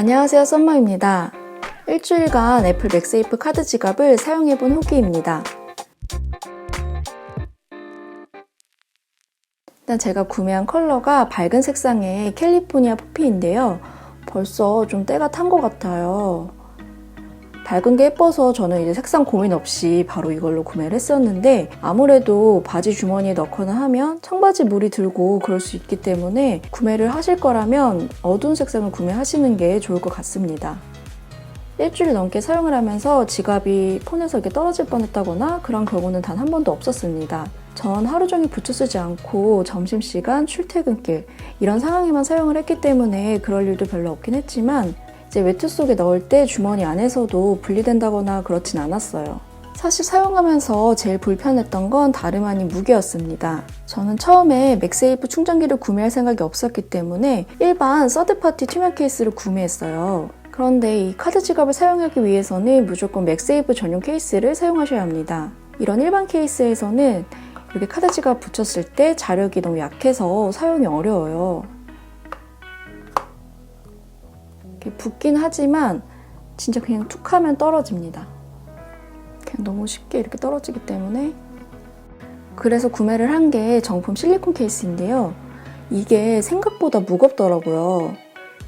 안녕하세요, 썸머입니다. 일주일간 애플 맥세이프 카드 지갑을 사용해본 후기입니다. 일단 제가 구매한 컬러가 밝은 색상의 캘리포니아 포피인데요. 벌써 좀 때가 탄 것 같아요. 밝은 게 예뻐서 저는 이제 색상 고민 없이 바로 이걸로 구매를 했었는데, 아무래도 바지 주머니에 넣거나 하면 청바지 물이 들고 그럴 수 있기 때문에 구매를 하실 거라면 어두운 색상을 구매하시는 게 좋을 것 같습니다. 일주일 넘게 사용을 하면서 지갑이 폰에서 이렇게 떨어질 뻔했다거나 그런 경우는 단 한 번도 없었습니다. 전 하루 종일 붙여 쓰지 않고 점심시간, 출퇴근길 이런 상황에만 사용을 했기 때문에 그럴 일도 별로 없긴 했지만, 이제 외투 속에 넣을 때 주머니 안에서도 분리된다거나 그렇진 않았어요. 사실 사용하면서 제일 불편했던 건 다름 아닌 무게였습니다. 저는 처음에 맥세이프 충전기를 구매할 생각이 없었기 때문에 일반 서드파티 투명 케이스를 구매했어요. 그런데 이 카드 지갑을 사용하기 위해서는 무조건 맥세이프 전용 케이스를 사용하셔야 합니다. 이런 일반 케이스에서는 이렇게 카드 지갑 붙였을 때 자력이 너무 약해서 사용이 어려워요. 붙긴 하지만 진짜 그냥 툭 하면 떨어집니다. 그냥 너무 쉽게 이렇게 떨어지기 때문에. 그래서 구매를 한 게 정품 실리콘 케이스인데요. 이게 생각보다 무겁더라고요.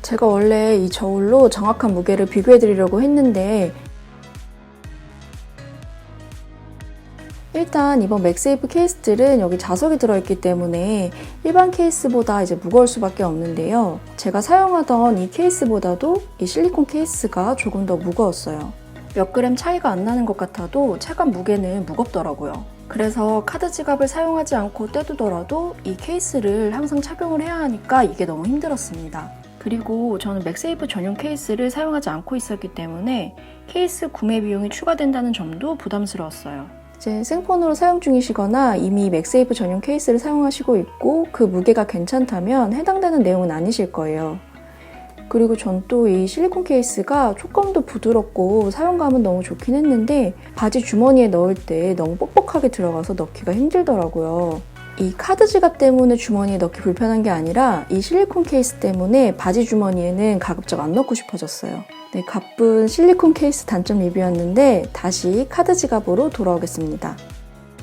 제가 원래 이 저울로 정확한 무게를 비교해 드리려고 했는데, 일단 이번 맥세이프 케이스들은 여기 자석이 들어있기 때문에 일반 케이스보다 이제 무거울 수밖에 없는데요. 제가 사용하던 이 케이스보다도 이 실리콘 케이스가 조금 더 무거웠어요. 몇 그램 차이가 안 나는 것 같아도 체감 무게는 무겁더라고요. 그래서 카드 지갑을 사용하지 않고 떼두더라도 이 케이스를 항상 착용을 해야 하니까 이게 너무 힘들었습니다. 그리고 저는 맥세이프 전용 케이스를 사용하지 않고 있었기 때문에 케이스 구매 비용이 추가된다는 점도 부담스러웠어요. 이제 생폰으로 사용 중이시거나 이미 맥세이프 전용 케이스를 사용하시고 있고 그 무게가 괜찮다면 해당되는 내용은 아니실 거예요. 그리고 전 또 이 실리콘 케이스가 촉감도 부드럽고 사용감은 너무 좋긴 했는데 바지 주머니에 넣을 때 너무 뻑뻑하게 들어가서 넣기가 힘들더라고요. 이 카드 지갑 때문에 주머니에 넣기 불편한 게 아니라 이 실리콘 케이스 때문에 바지 주머니에는 가급적 안 넣고 싶어졌어요. 네, 가쁜 실리콘 케이스 단점 리뷰였는데 다시 카드 지갑으로 돌아오겠습니다.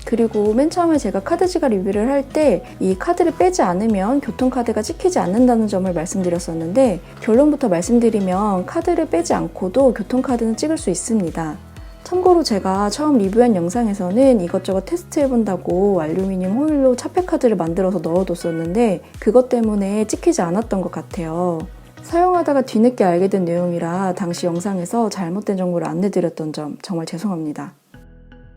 그리고 맨 처음에 제가 카드 지갑 리뷰를 할 때 이 카드를 빼지 않으면 교통카드가 찍히지 않는다는 점을 말씀드렸었는데, 결론부터 말씀드리면 카드를 빼지 않고도 교통카드는 찍을 수 있습니다. 참고로 제가 처음 리뷰한 영상에서는 이것저것 테스트해본다고 알루미늄 호일로 차폐카드를 만들어서 넣어뒀었는데 그것 때문에 찍히지 않았던 것 같아요. 사용하다가 뒤늦게 알게 된 내용이라 당시 영상에서 잘못된 정보를 안내드렸던 점 정말 죄송합니다.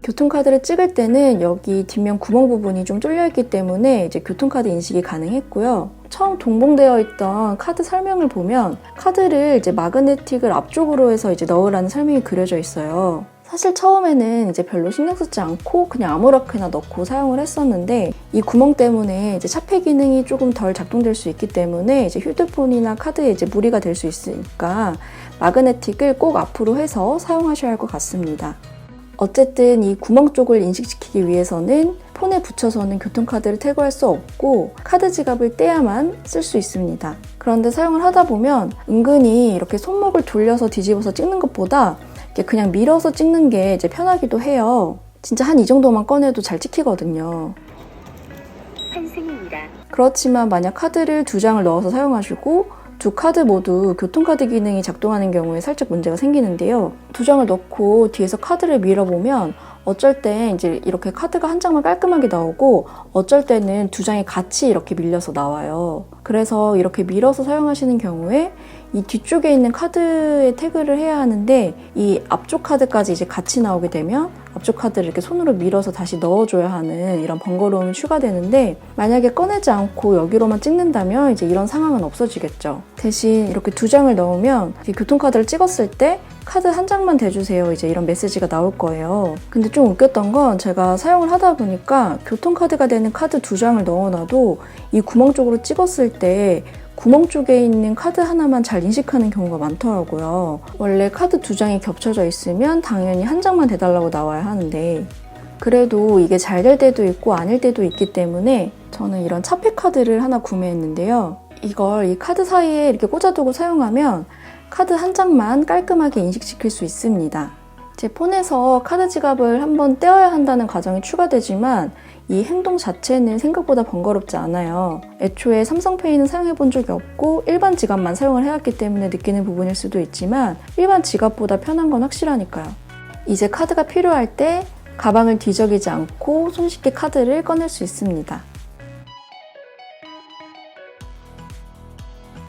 교통카드를 찍을 때는 여기 뒷면 구멍 부분이 좀 뚫려있기 때문에 이제 교통카드 인식이 가능했고요. 처음 동봉되어 있던 카드 설명을 보면 카드를 이제 마그네틱을 앞쪽으로 해서 이제 넣으라는 설명이 그려져 있어요. 사실 처음에는 이제 별로 신경 쓰지 않고 그냥 아무렇게나 넣고 사용을 했었는데, 이 구멍 때문에 이제 차폐 기능이 조금 덜 작동될 수 있기 때문에 이제 휴대폰이나 카드에 이제 무리가 될 수 있으니까 마그네틱을 꼭 앞으로 해서 사용하셔야 할 것 같습니다. 어쨌든 이 구멍 쪽을 인식시키기 위해서는 폰에 붙여서는 교통카드를 태그할 수 없고 카드 지갑을 떼야만 쓸 수 있습니다. 그런데 사용을 하다 보면 은근히 이렇게 손목을 돌려서 뒤집어서 찍는 것보다 그냥 밀어서 찍는 게 이제 편하기도 해요. 진짜 한 이 정도만 꺼내도 잘 찍히거든요. 환승입니다. 그렇지만 만약 카드를 2장을 넣어서 사용하시고 두 카드 모두 교통카드 기능이 작동하는 경우에 살짝 문제가 생기는데요. 2장을 넣고 뒤에서 카드를 밀어보면 어쩔 때 이제 이렇게 카드가 한 장만 깔끔하게 나오고 어쩔 때는 2장이 같이 이렇게 밀려서 나와요. 그래서 이렇게 밀어서 사용하시는 경우에 이 뒤쪽에 있는 카드에 태그를 해야 하는데 이 앞쪽 카드까지 이제 같이 나오게 되면 앞쪽 카드를 이렇게 손으로 밀어서 다시 넣어줘야 하는 이런 번거로움이 추가되는데, 만약에 꺼내지 않고 여기로만 찍는다면 이제 이런 상황은 없어지겠죠. 대신 이렇게 2장을 넣으면 교통카드를 찍었을 때 카드 한 장만 대주세요, 이제 이런 메시지가 나올 거예요. 근데 좀 웃겼던 건 제가 사용을 하다 보니까 교통카드가 되는 카드 2장을 넣어놔도 이 구멍 쪽으로 찍었을 때 구멍 쪽에 있는 카드 하나만 잘 인식하는 경우가 많더라고요. 원래 카드 2장이 겹쳐져 있으면 당연히 한 장만 대달라고 나와야 하는데, 그래도 이게 잘 될 때도 있고 아닐 때도 있기 때문에 저는 이런 차폐 카드를 하나 구매했는데요. 이걸 이 카드 사이에 이렇게 꽂아두고 사용하면 카드 한 장만 깔끔하게 인식시킬 수 있습니다. 제 폰에서 카드 지갑을 한번 떼어야 한다는 과정이 추가되지만 이 행동 자체는 생각보다 번거롭지 않아요. 애초에 삼성페이는 사용해 본 적이 없고 일반 지갑만 사용을 해왔기 때문에 느끼는 부분일 수도 있지만 일반 지갑보다 편한 건 확실하니까요. 이제 카드가 필요할 때 가방을 뒤적이지 않고 손쉽게 카드를 꺼낼 수 있습니다.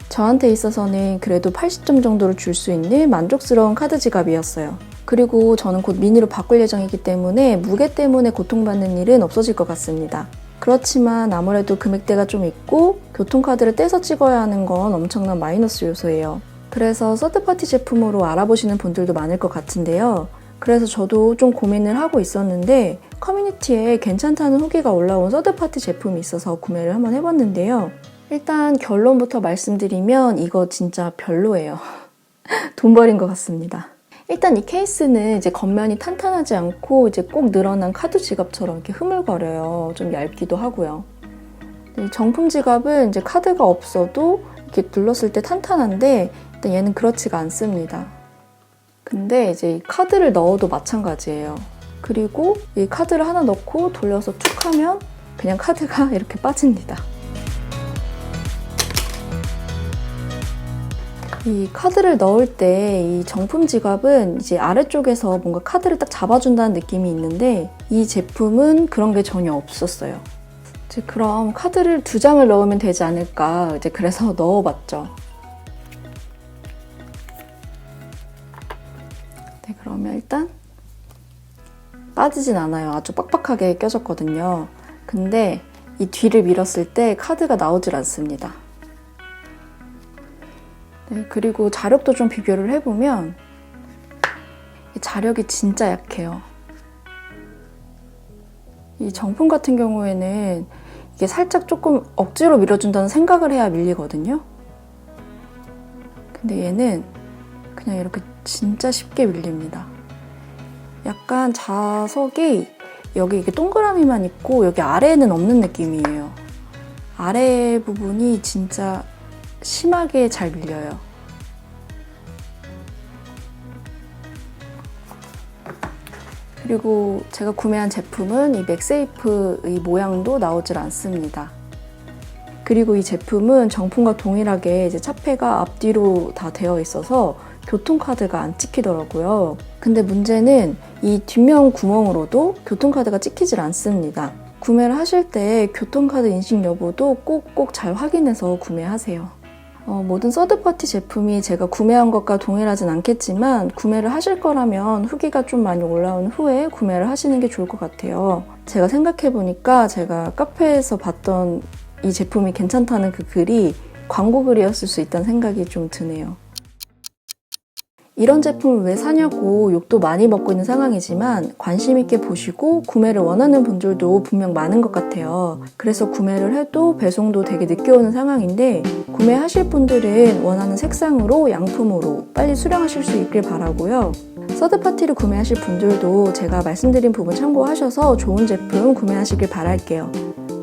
저한테 있어서는 그래도 80점 정도를 줄 수 있는 만족스러운 카드 지갑이었어요. 그리고 저는 곧 미니로 바꿀 예정이기 때문에 무게 때문에 고통받는 일은 없어질 것 같습니다. 그렇지만 아무래도 금액대가 좀 있고 교통카드를 떼서 찍어야 하는 건 엄청난 마이너스 요소예요. 그래서 서드파티 제품으로 알아보시는 분들도 많을 것 같은데요. 그래서 저도 좀 고민을 하고 있었는데 커뮤니티에 괜찮다는 후기가 올라온 서드파티 제품이 있어서 구매를 한번 해봤는데요. 일단 결론부터 말씀드리면 이거 진짜 별로예요. 돈 버린 것 같습니다. 일단 이 케이스는 이제 겉면이 탄탄하지 않고 이제 꼭 늘어난 카드 지갑처럼 이렇게 흐물거려요. 좀 얇기도 하고요. 정품 지갑은 이제 카드가 없어도 이렇게 눌렀을 때 탄탄한데 일단 얘는 그렇지가 않습니다. 근데 이제 이 카드를 넣어도 마찬가지예요. 그리고 이 카드를 하나 넣고 돌려서 툭 하면 그냥 카드가 이렇게 빠집니다. 이 카드를 넣을 때 이 정품 지갑은 이제 아래쪽에서 뭔가 카드를 딱 잡아준다는 느낌이 있는데 이 제품은 그런 게 전혀 없었어요. 이제 그럼 카드를 2장을 넣으면 되지 않을까 이제 그래서 넣어봤죠. 네, 그러면 일단 빠지진 않아요. 아주 빡빡하게 껴졌거든요. 근데 이 뒤를 밀었을 때 카드가 나오질 않습니다. 네, 그리고 자력도 좀 비교를 해보면 자력이 진짜 약해요. 이 정품 같은 경우에는 이게 살짝 조금 억지로 밀어준다는 생각을 해야 밀리거든요. 근데 얘는 그냥 이렇게 진짜 쉽게 밀립니다. 약간 자석이 여기 이게 동그라미만 있고 여기 아래에는 없는 느낌이에요. 아래 부분이 진짜 심하게 잘 밀려요. 그리고 제가 구매한 제품은 이 맥세이프의 모양도 나오질 않습니다. 그리고 이 제품은 정품과 동일하게 이제 차폐가 앞뒤로 다 되어 있어서 교통카드가 안 찍히더라고요. 근데 문제는 이 뒷면 구멍으로도 교통카드가 찍히질 않습니다. 구매를 하실 때 교통카드 인식 여부도 꼭꼭 잘 확인해서 구매하세요. 모든 서드파티 제품이 제가 구매한 것과 동일하진 않겠지만 구매를 하실 거라면 후기가 좀 많이 올라온 후에 구매를 하시는 게 좋을 것 같아요. 제가 생각해보니까 제가 카페에서 봤던 이 제품이 괜찮다는 그 글이 광고 글이었을 수 있다는 생각이 좀 드네요. 이런 제품을 왜 사냐고 욕도 많이 먹고 있는 상황이지만 관심 있게 보시고 구매를 원하는 분들도 분명 많은 것 같아요. 그래서 구매를 해도 배송도 되게 늦게 오는 상황인데 구매하실 분들은 원하는 색상으로 양품으로 빨리 수령하실 수 있길 바라고요. 서드파티를 구매하실 분들도 제가 말씀드린 부분 참고하셔서 좋은 제품 구매하시길 바랄게요.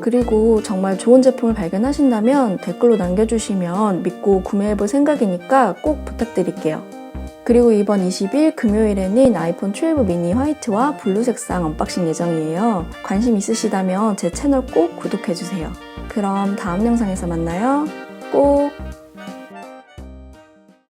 그리고 정말 좋은 제품을 발견하신다면 댓글로 남겨주시면 믿고 구매해볼 생각이니까 꼭 부탁드릴게요. 그리고 이번 20일 금요일에는 아이폰 12 미니 화이트와 블루 색상 언박싱 예정이에요. 관심 있으시다면 제 채널 꼭 구독해주세요. 그럼 다음 영상에서 만나요. 꼭!